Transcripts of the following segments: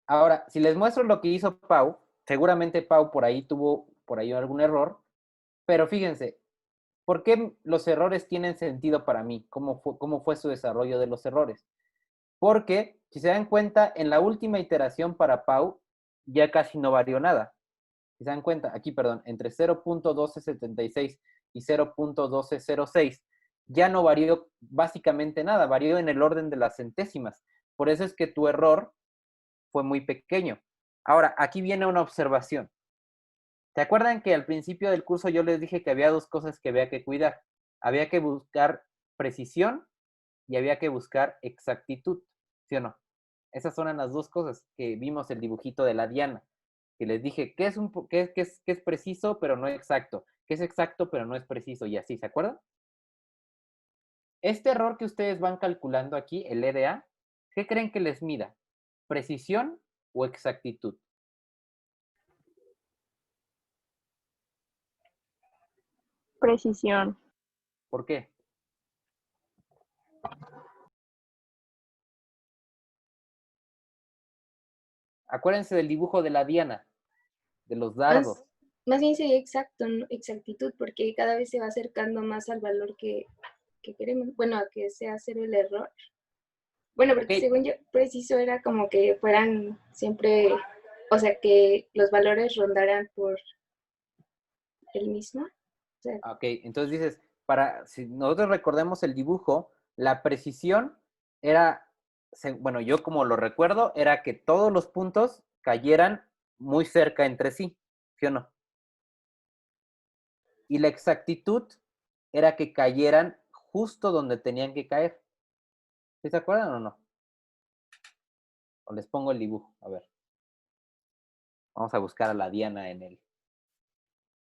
Ahora, si les muestro lo que hizo Pau, seguramente Pau por ahí tuvo algún error, pero fíjense, ¿por qué los errores tienen sentido para mí? ¿Cómo fue su desarrollo de los errores? Porque, si se dan cuenta, en la última iteración para Pau ya casi no varió nada. Si se dan cuenta, aquí, perdón, entre 0.1276 y 0.1206 ya no varió básicamente nada, varió en el orden de las centésimas. Por eso es que tu error fue muy pequeño. Ahora, aquí viene una observación. ¿Se acuerdan que al principio del curso yo les dije que había dos cosas que había que cuidar? Había que buscar precisión y había que buscar exactitud, ¿sí o no? Esas son las dos cosas que vimos el dibujito de la diana, que les dije que es preciso pero no exacto, que es exacto pero no es preciso y así, ¿se acuerdan? Este error que ustedes van calculando aquí, el EDA, ¿qué creen que les mida? ¿Precisión o exactitud? Precisión. ¿Por qué? Acuérdense del dibujo de la diana, de los dardos. Más bien sería exacto, ¿no? Exactitud, porque cada vez se va acercando más al valor que queremos. Bueno, a que sea hacer el error. Bueno, porque Ok, según yo, preciso era como que fueran siempre, o sea, que los valores rondaran por el mismo. O sea, ok, entonces dices, si nosotros recordemos el dibujo, la precisión era, bueno, yo como lo recuerdo, era que todos los puntos cayeran muy cerca entre sí, ¿sí o no? Y la exactitud era que cayeran justo donde tenían que caer. ¿Sí se acuerdan o no? O les pongo el dibujo, a ver. Vamos a buscar a la diana en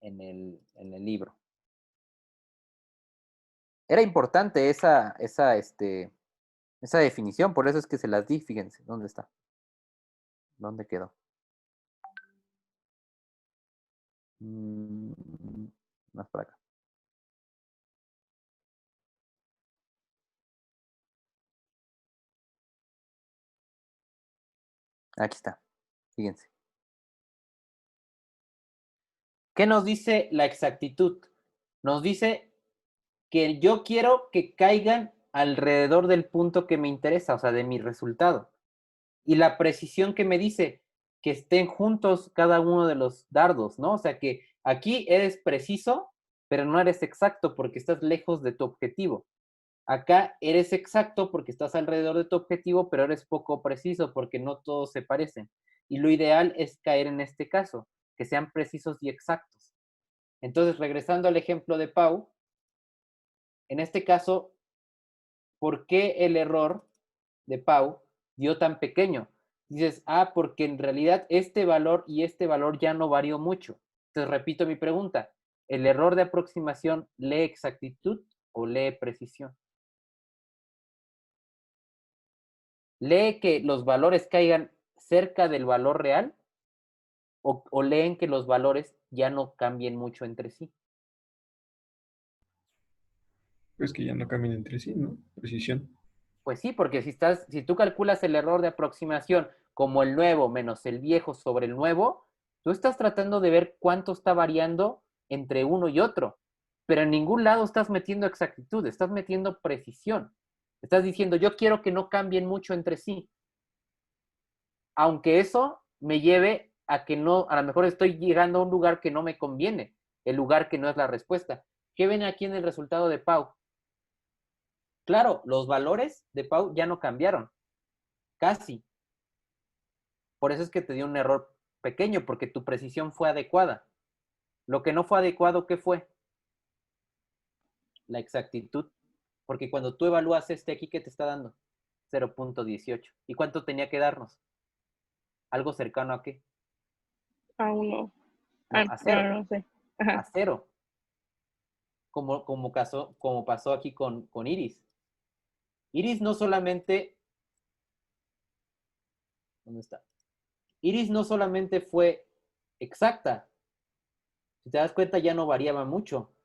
el libro. Era importante esa definición, por eso es que se las di, fíjense, ¿dónde está? ¿Dónde quedó? Más por acá. Aquí está, fíjense. ¿Qué nos dice la exactitud? Nos dice que yo quiero que caigan alrededor del punto que me interesa, o sea, de mi resultado. Y la precisión que me dice que estén juntos cada uno de los dardos, ¿no? O sea, que aquí eres preciso, pero no eres exacto porque estás lejos de tu objetivo. Acá eres exacto porque estás alrededor de tu objetivo, pero eres poco preciso porque no todos se parecen. Y lo ideal es caer en este caso, que sean precisos y exactos. Entonces, regresando al ejemplo de Pau, en este caso, ¿por qué el error de Pau dio tan pequeño? Dices, porque en realidad este valor y este valor ya no varió mucho. Entonces, repito mi pregunta, ¿el error de aproximación lee exactitud o lee precisión? ¿Lee que los valores caigan cerca del valor real o leen que los valores ya no cambien mucho entre sí? Pues que ya no cambian entre sí, ¿no? Precisión. Pues sí, porque si tú calculas el error de aproximación como el nuevo menos el viejo sobre el nuevo, tú estás tratando de ver cuánto está variando entre uno y otro, pero en ningún lado estás metiendo exactitud, estás metiendo precisión. Estás diciendo, yo quiero que no cambien mucho entre sí, aunque eso me lleve a que no, a lo mejor estoy llegando a un lugar que no me conviene, el lugar que no es la respuesta. ¿Qué ven aquí en el resultado de Pau? Claro, los valores de Pau ya no cambiaron, casi. Por eso es que te dio un error pequeño, porque tu precisión fue adecuada. Lo que no fue adecuado, ¿qué fue? La exactitud. Porque cuando tú evalúas aquí, ¿qué te está dando? 0.18. ¿Y cuánto tenía que darnos? ¿Algo cercano a qué? A uno. No, a cero. No sé. A Ajá. cero. Como pasó aquí con Iris. Iris no solamente... ¿Dónde está? Iris no solamente fue exacta. Si te das cuenta, ya no variaba mucho.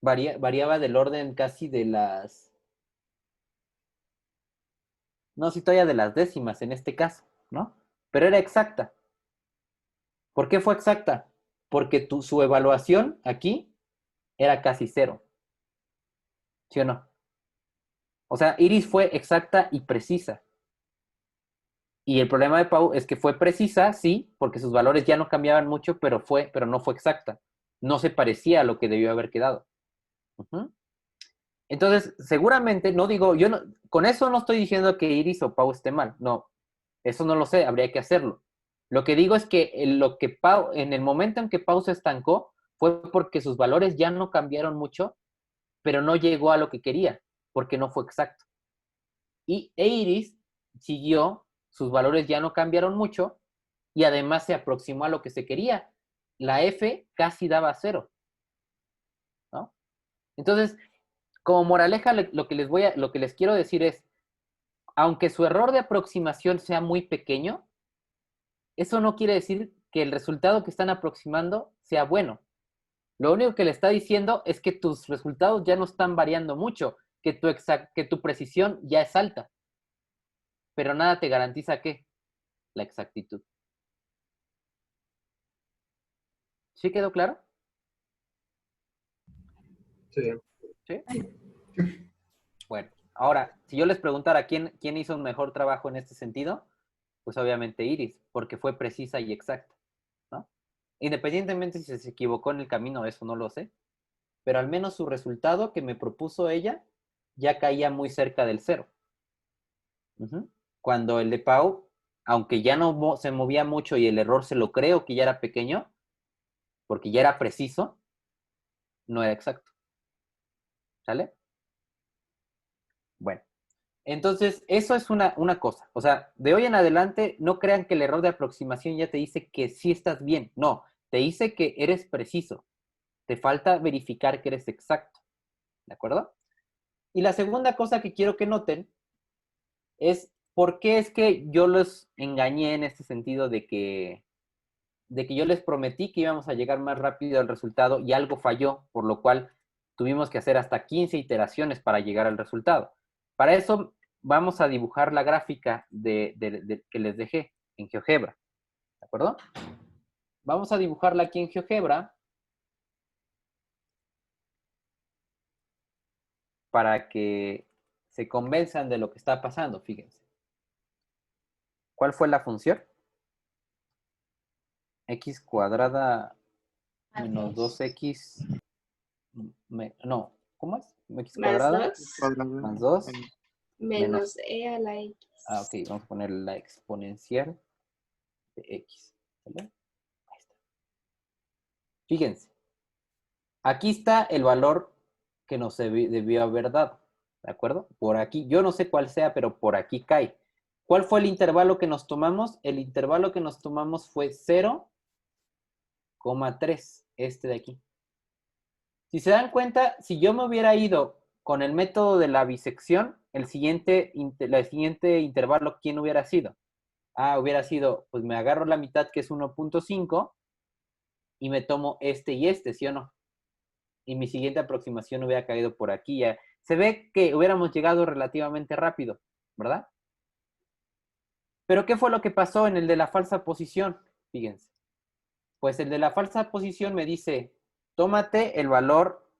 Variaba del orden casi de las no citoya de las décimas en este caso, ¿no? Pero era exacta. ¿Por qué fue exacta? Porque su evaluación aquí era casi 0. ¿Sí o no? O sea, Iris fue exacta y precisa. Y el problema de Pau es que fue precisa, sí, porque sus valores ya no cambiaban mucho, pero no fue exacta. No se parecía a lo que debió haber quedado. Uh-huh. Entonces, seguramente, no digo, yo no, con eso no estoy diciendo que Iris o Pau esté mal. No, eso no lo sé, habría que hacerlo. Lo que digo es que en el momento en que Pau se estancó, fue porque sus valores ya no cambiaron mucho, pero no llegó a lo que quería, porque no fue exacto. Y Iris siguió, sus valores ya no cambiaron mucho, y además se aproximó a lo que se quería. La F casi daba 0, ¿no? Entonces, como moraleja, lo que les quiero decir es, aunque su error de aproximación sea muy pequeño, eso no quiere decir que el resultado que están aproximando sea bueno. Lo único que le está diciendo es que tus resultados ya no están variando mucho, que tu precisión ya es alta. Pero nada te garantiza ¿qué? La exactitud. ¿Sí quedó claro? Sí. ¿Sí? Bueno, ahora, si yo les preguntara quién hizo un mejor trabajo en este sentido, pues obviamente Iris, porque fue precisa y exacta, ¿no? Independientemente si se equivocó en el camino, eso no lo sé, pero al menos su resultado que me propuso ella ya caía muy cerca del 0. Uh-huh. Cuando el de Pau, aunque ya no se movía mucho y el error se lo creo que ya era pequeño, porque ya era preciso, no era exacto. ¿Sale? Bueno, entonces eso es una cosa. O sea, de hoy en adelante no crean que el error de aproximación ya te dice que sí estás bien. No, te dice que eres preciso. Te falta verificar que eres exacto. ¿De acuerdo? Y la segunda cosa que quiero que noten es por qué es que yo los engañé en este sentido de que yo les prometí que íbamos a llegar más rápido al resultado y algo falló, por lo cual tuvimos que hacer hasta 15 iteraciones para llegar al resultado. Para eso vamos a dibujar la gráfica que les dejé en GeoGebra. ¿De acuerdo? Vamos a dibujarla aquí en GeoGebra para que se convenzan de lo que está pasando, fíjense. ¿Cuál fue la función? X cuadrada menos 2x, no, ¿cómo es? X Más cuadrada 2 más 2 menos e a la x. ok, vamos a poner la exponencial de x. ¿Vale? Ahí está. Fíjense, aquí está el valor que nos debió haber dado, ¿de acuerdo? Por aquí, yo no sé cuál sea, pero por aquí cae. ¿Cuál fue el intervalo que nos tomamos? El intervalo que nos tomamos fue 0,3, este de aquí. Si se dan cuenta, si yo me hubiera ido con el método de la bisección, el siguiente intervalo, ¿quién hubiera sido? Hubiera sido, pues me agarro la mitad, que es 1.5, y me tomo este y este, ¿sí o no? Y mi siguiente aproximación hubiera caído por aquí. Ya. Se ve que hubiéramos llegado relativamente rápido, ¿verdad? Pero ¿qué fue lo que pasó en el de la falsa posición? Fíjense. Pues el de la falsa posición me dice, tómate el valor,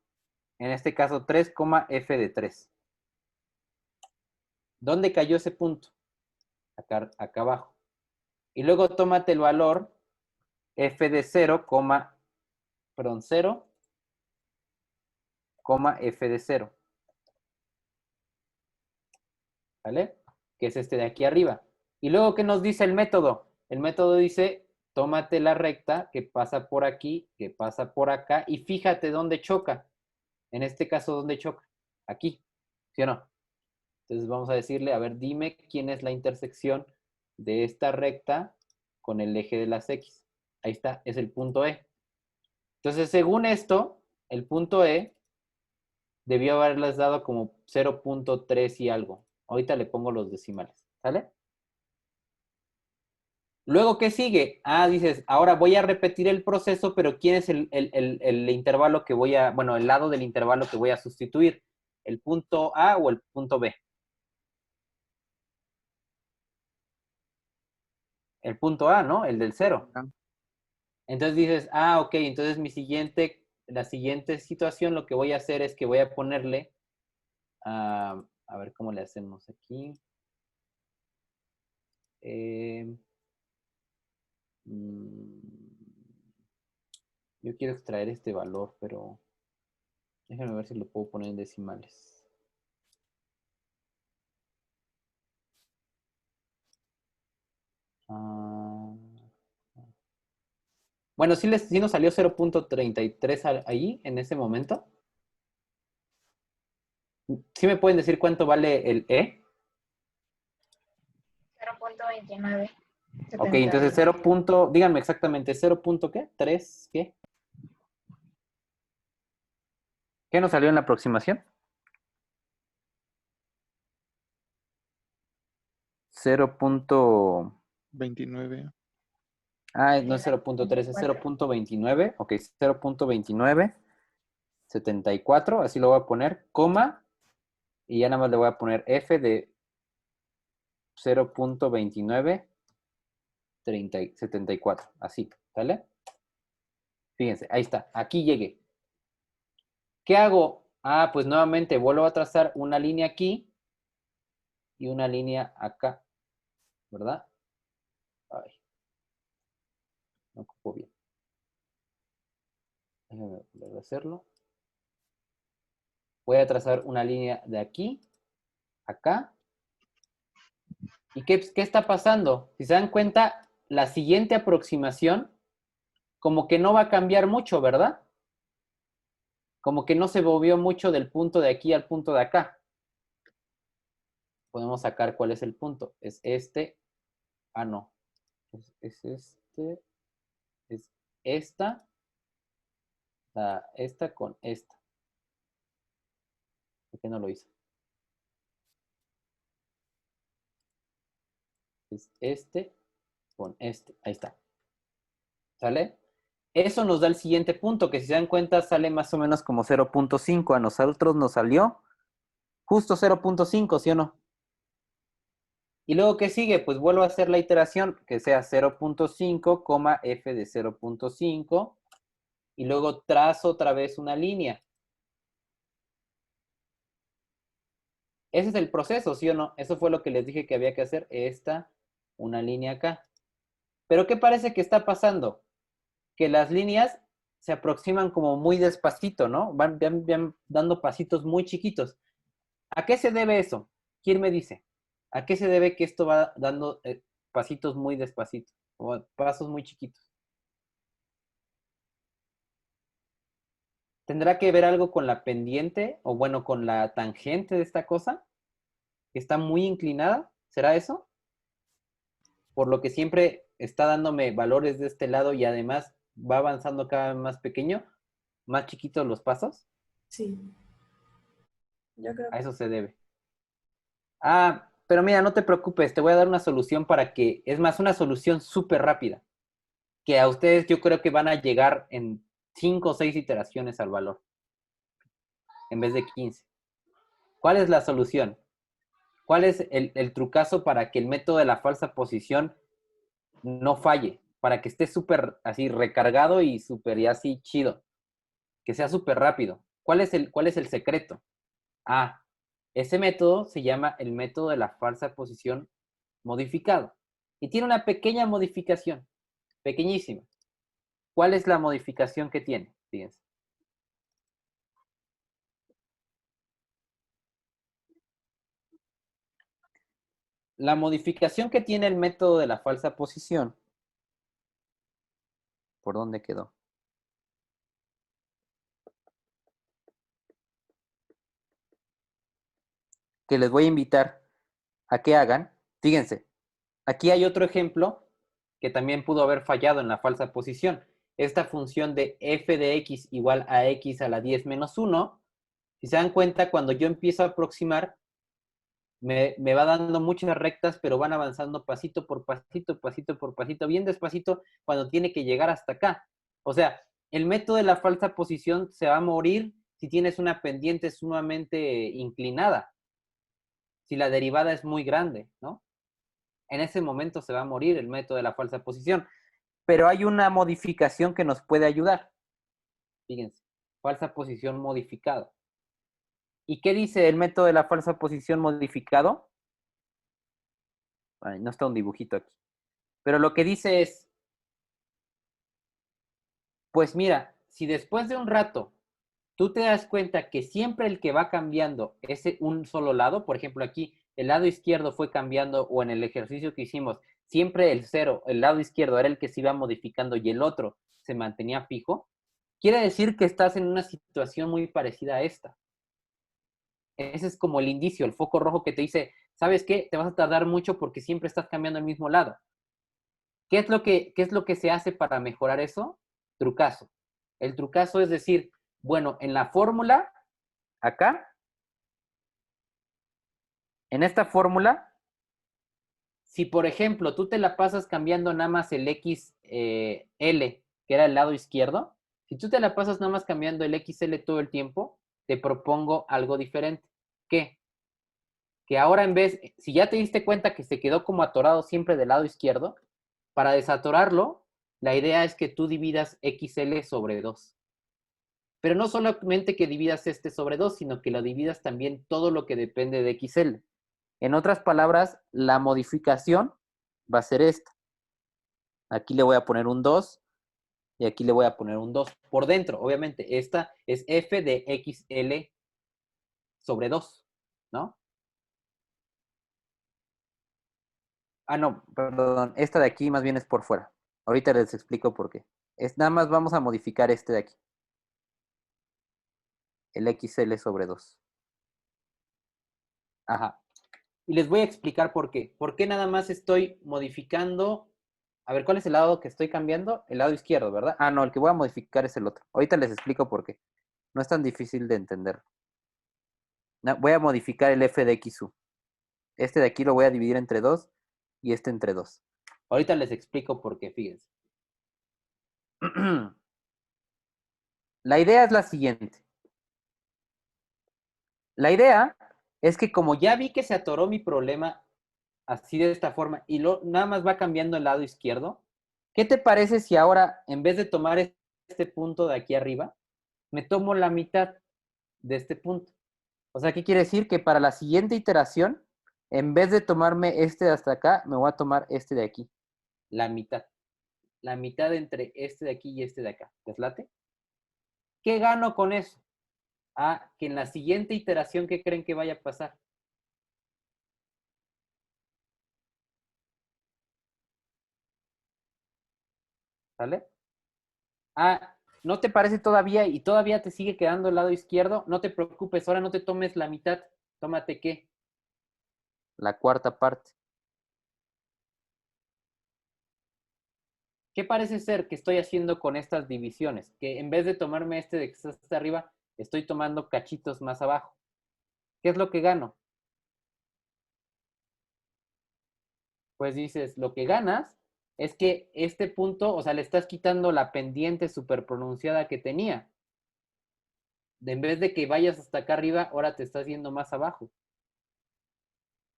en este caso 3, f de 3. ¿Dónde cayó ese punto? Acá abajo. Y luego tómate el valor f de 0, 0, f de 0. ¿Vale? Que es este de aquí arriba. Y luego, ¿qué nos dice el método? El método dice, tómate la recta que pasa por aquí, que pasa por acá, y fíjate dónde choca. En este caso, ¿dónde choca? Aquí, ¿sí o no? Entonces vamos a decirle, a ver, dime quién es la intersección de esta recta con el eje de las X. Ahí está, es el punto E. Entonces, según esto, el punto E debió haberles dado como 0.3 y algo. Ahorita le pongo los decimales, ¿sale? Luego, ¿qué sigue? Dices, ahora voy a repetir el proceso, pero ¿quién es el intervalo que voy a, bueno, el lado del intervalo que voy a sustituir? ¿El punto A o el punto B? el punto A, ¿no? El del 0. Ah. Entonces dices, ok, entonces la siguiente situación lo que voy a hacer es que voy a ponerle, a ver cómo le hacemos aquí. Yo quiero extraer este valor, pero déjame ver si lo puedo poner en decimales. Bueno, sí nos salió 0.33 ahí, en ese momento. ¿Sí me pueden decir cuánto vale el E? 0.29. Ok, entonces 0. Díganme exactamente, 0. ¿Qué? ¿3? ¿Qué? ¿Qué nos salió en la aproximación? 0. 29. No es 0.3, es 0.29. Ok, 0.2974, así lo voy a poner, coma, y ya nada más le voy a poner F de 0.2974, así, ¿vale? Fíjense, ahí está, aquí llegué. ¿Qué hago? Pues nuevamente vuelvo a trazar una línea aquí y una línea acá, ¿verdad? Ay, no ocupo bien. Déjenme volver a hacerlo. Voy a trazar una línea de aquí, acá. ¿Y qué está pasando? Si se dan cuenta, la siguiente aproximación como que no va a cambiar mucho, ¿verdad? Como que no se movió mucho del punto de aquí al punto de acá. Podemos sacar cuál es el punto. Es este. No. Es este. Es esta. Esta con esta. ¿Por qué no lo hice? Es este con este. Ahí está. ¿Sale? Eso nos da el siguiente punto, que si se dan cuenta sale más o menos como 0.5. A nosotros nos salió justo 0.5, ¿sí o no? Y luego, ¿qué sigue? Pues vuelvo a hacer la iteración, que sea 0.5, f de 0.5, y luego trazo otra vez una línea. Ese es el proceso, ¿sí o no? Eso fue lo que les dije que había que hacer, una línea acá. Pero ¿qué parece que está pasando? Que las líneas se aproximan como muy despacito, ¿no? Van dando pasitos muy chiquitos. ¿A qué se debe eso? ¿Quién me dice? ¿A qué se debe que esto va dando pasitos muy despacitos? O pasos muy chiquitos. ¿Tendrá que ver algo con la pendiente o bueno, con la tangente de esta cosa? ¿Que está muy inclinada? ¿Será eso? Por lo que siempre está dándome valores de este lado y además va avanzando cada vez más pequeño, más chiquitos los pasos. Sí. Yo creo A eso se debe. Pero mira, no te preocupes, te voy a dar una solución es más, una solución súper rápida, que a ustedes yo creo que van a llegar en 5 o 6 iteraciones al valor, en vez de 15. ¿Cuál es la solución? ¿Cuál es el trucazo para que el método de la falsa posición no falle? Para que esté súper así recargado y súper y así chido. Que sea súper rápido. ¿Cuál es el secreto? Ese método se llama el método de la falsa posición modificado. Y tiene una pequeña modificación, pequeñísima. ¿Cuál es la modificación que tiene? Fíjense. La modificación que tiene el método de la falsa posición. ¿Por dónde quedó? Que les voy a invitar a que hagan. Fíjense, aquí hay otro ejemplo que también pudo haber fallado en la falsa posición. Esta función de f de x igual a x a la 10 menos 1, si se dan cuenta, cuando yo empiezo a aproximar, me va dando muchas rectas, pero van avanzando pasito por pasito, pasito por pasito, bien despacito, cuando tiene que llegar hasta acá. O sea, el método de la falsa posición se va a morir si tienes una pendiente sumamente inclinada, si la derivada es muy grande, ¿no? en ese momento se va a morir el método de la falsa posición. Pero hay una modificación que nos puede ayudar. Fíjense, falsa posición modificada. ¿Y qué dice el método de la falsa posición modificado? Ay, no está un dibujito aquí. Pero lo que dice es, pues mira, si después de un rato tú te das cuenta que siempre el que va cambiando es un solo lado, por ejemplo aquí el lado izquierdo fue cambiando, o en el ejercicio que hicimos, siempre el cero, el lado izquierdo era el que se iba modificando y el otro se mantenía fijo, quiere decir que estás en una situación muy parecida a esta. Ese es como el indicio, el foco rojo que te dice, ¿sabes qué? Te vas a tardar mucho porque siempre estás cambiando el mismo lado. ¿Qué es lo que se hace para mejorar eso? Trucazo. El trucazo es decir, bueno, en la fórmula, acá, en esta fórmula, si por ejemplo tú te la pasas cambiando nada más el XL, que era el lado izquierdo, si tú te la pasas nada más cambiando el XL todo el tiempo, te propongo algo diferente. ¿Qué? Que ahora en vez, si ya te diste cuenta que se quedó como atorado siempre del lado izquierdo, para desatorarlo, la idea es que tú dividas XL sobre 2. Pero no solamente que dividas este sobre 2, sino que lo dividas también todo lo que depende de XL. En otras palabras, la modificación va a ser esta. Aquí le voy a poner un 2 y aquí le voy a poner un 2. Por dentro, obviamente, esta es f de XL sobre 2, ¿no? Ah, no, perdón. Esta de aquí más bien es por fuera. Ahorita les explico por qué. Nada más vamos a modificar este de aquí. El XL sobre 2. Ajá. Y les voy a explicar por qué. ¿Por qué nada más estoy modificando? A ver, ¿cuál es el lado que estoy cambiando? El lado izquierdo, ¿verdad? Ah, no, el que voy a modificar es el otro. Ahorita les explico por qué. No es tan difícil de entender. No, voy a modificar el f de xu. Este de aquí lo voy a dividir entre 2 y este entre 2. Ahorita les explico por qué, fíjense. La idea es la siguiente. La idea es que como ya vi que se atoró mi problema así de esta forma y nada más va cambiando el lado izquierdo, ¿qué te parece si ahora, en vez de tomar este punto de aquí arriba, me tomo la mitad de este punto? O sea, ¿qué quiere decir? Que para la siguiente iteración, en vez de tomarme este de hasta acá, me voy a tomar este de aquí. La mitad. La mitad entre este de aquí y este de acá. ¿Les late? ¿Qué gano con eso? Ah, que en la siguiente iteración, ¿qué creen que vaya a pasar? ¿Sale? Ah, ¿no te parece todavía y todavía te sigue quedando el lado izquierdo? No te preocupes, ahora no te tomes la mitad. Tómate, ¿qué? La cuarta parte. ¿Qué parece ser que estoy haciendo con estas divisiones? Que en vez de tomarme este de que está hasta arriba, estoy tomando cachitos más abajo. ¿Qué es lo que gano? Pues dices, lo que ganas es que este punto, o sea, le estás quitando la pendiente súper pronunciada que tenía. En vez de que vayas hasta acá arriba, ahora te estás yendo más abajo.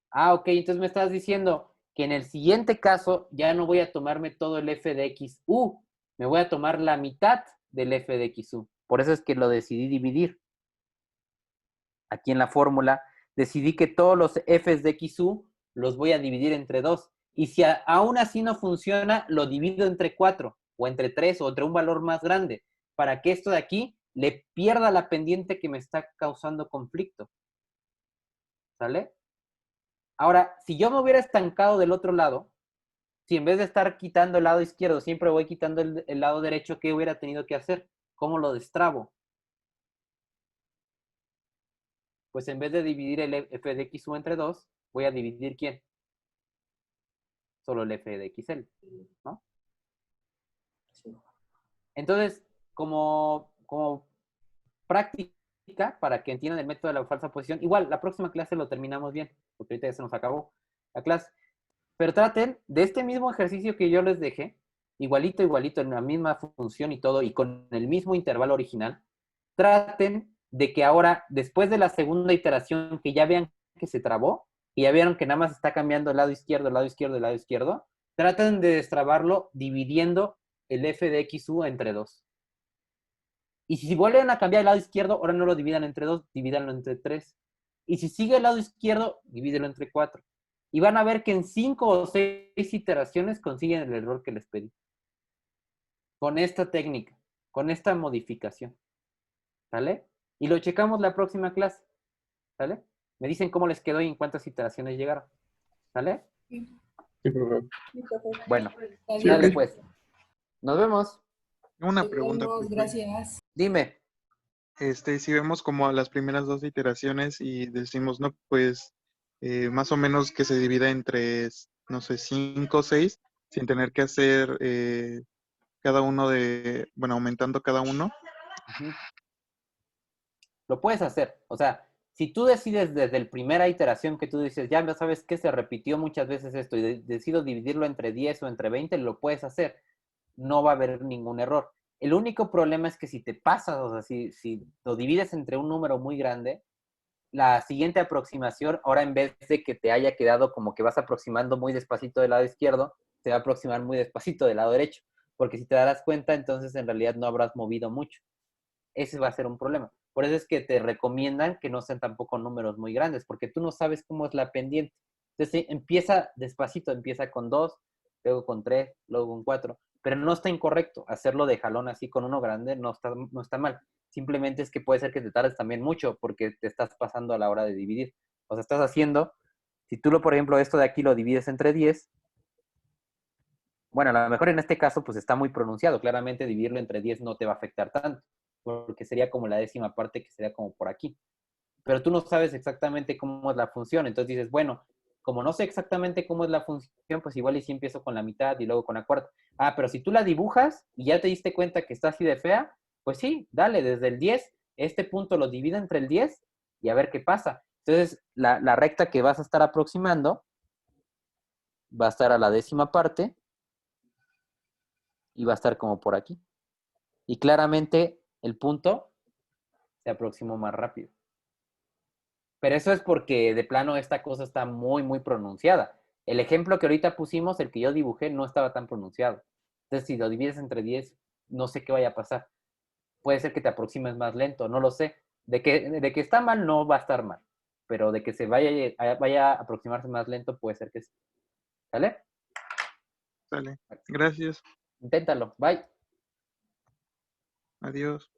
Ah, ok, entonces me estás diciendo que en el siguiente caso ya no voy a tomarme todo el f de xu, me voy a tomar la mitad del f de xu. Por eso es que lo decidí dividir. Aquí en la fórmula decidí que todos los f's de xu los voy a dividir entre 2. Y si aún así no funciona, lo divido entre 4 o entre 3 o entre un valor más grande para que esto de aquí le pierda la pendiente que me está causando conflicto. ¿Sale? Ahora, si yo me hubiera estancado del otro lado, si en vez de estar quitando el lado izquierdo, siempre voy quitando el lado derecho, ¿qué hubiera tenido que hacer? ¿Cómo lo destrabo? Pues en vez de dividir el f de xu entre 2, voy a dividir ¿quién? Solo el f de xl, ¿no? Sí. Entonces, como práctica, para que entiendan el método de la falsa posición, igual, la próxima clase lo terminamos bien, porque ahorita ya se nos acabó la clase. Pero traten de este mismo ejercicio que yo les dejé, igualito, en la misma función y todo, y con el mismo intervalo original, traten de que ahora, después de la segunda iteración, que ya vean que se trabó, y ya vieron que nada más está cambiando el lado izquierdo, el lado izquierdo, el lado izquierdo, traten de destrabarlo dividiendo el f de xu entre 2. Y si vuelven a cambiar el lado izquierdo, ahora no lo dividan entre 2, divídanlo entre 3. Y si sigue el lado izquierdo, divídelo entre 4. Y van a ver que en 5 o 6 iteraciones consiguen el error que les pedí. Con esta técnica, con esta modificación. ¿Sale? Y lo checamos la próxima clase. ¿Sale? Me dicen cómo les quedó y en cuántas iteraciones llegaron. ¿Sale? Sí, profe. Bueno, Sí, dale ok. pues. Nos vemos. Una pregunta, Nos profe. gracias. Dime. Si vemos como a las primeras 2 iteraciones y decimos, no, pues más o menos que se divida entre, no sé, 5 o 6, sin tener que hacer cada uno bueno, aumentando cada uno. Ujú. Lo puedes hacer. O sea, si tú decides desde la primera iteración que tú dices, ya sabes que se repitió muchas veces esto y decido dividirlo entre 10 o entre 20, lo puedes hacer. No va a haber ningún error. El único problema es que si te pasas, o sea, si lo divides entre un número muy grande, la siguiente aproximación, ahora en vez de que te haya quedado como que vas aproximando muy despacito del lado izquierdo, te va a aproximar muy despacito del lado derecho. Porque si te darás cuenta, entonces en realidad no habrás movido mucho. Ese va a ser un problema. Por eso es que te recomiendan que no sean tampoco números muy grandes, porque tú no sabes cómo es la pendiente. Entonces empieza despacito, empieza con 2, luego con 3, luego con 4, pero no está incorrecto. Hacerlo de jalón así con uno grande no está mal. Simplemente es que puede ser que te tardes también mucho porque te estás pasando a la hora de dividir. O sea, estás haciendo, si tú, por ejemplo, esto de aquí lo divides entre 10, bueno, a lo mejor en este caso pues está muy pronunciado. Claramente dividirlo entre 10 no te va a afectar tanto, porque sería como la décima parte que sería como por aquí. Pero tú no sabes exactamente cómo es la función. Entonces dices, bueno, como no sé exactamente cómo es la función, pues igual y si empiezo con la mitad y luego con la cuarta. Ah, pero si tú la dibujas y ya te diste cuenta que está así de fea, pues sí, dale, desde el 10, este punto lo divide entre el 10 y a ver qué pasa. Entonces, la recta que vas a estar aproximando va a estar a la décima parte y va a estar como por aquí. Y claramente el punto se aproximó más rápido. Pero eso es porque de plano esta cosa está muy, muy pronunciada. El ejemplo que ahorita pusimos, el que yo dibujé, no estaba tan pronunciado. Entonces, si lo divides entre 10, no sé qué vaya a pasar. Puede ser que te aproximes más lento, no lo sé. De que está mal, no va a estar mal. Pero de que se vaya a aproximarse más lento, puede ser que sí. ¿Sale? Sale. Gracias. Inténtalo. Bye. Adiós.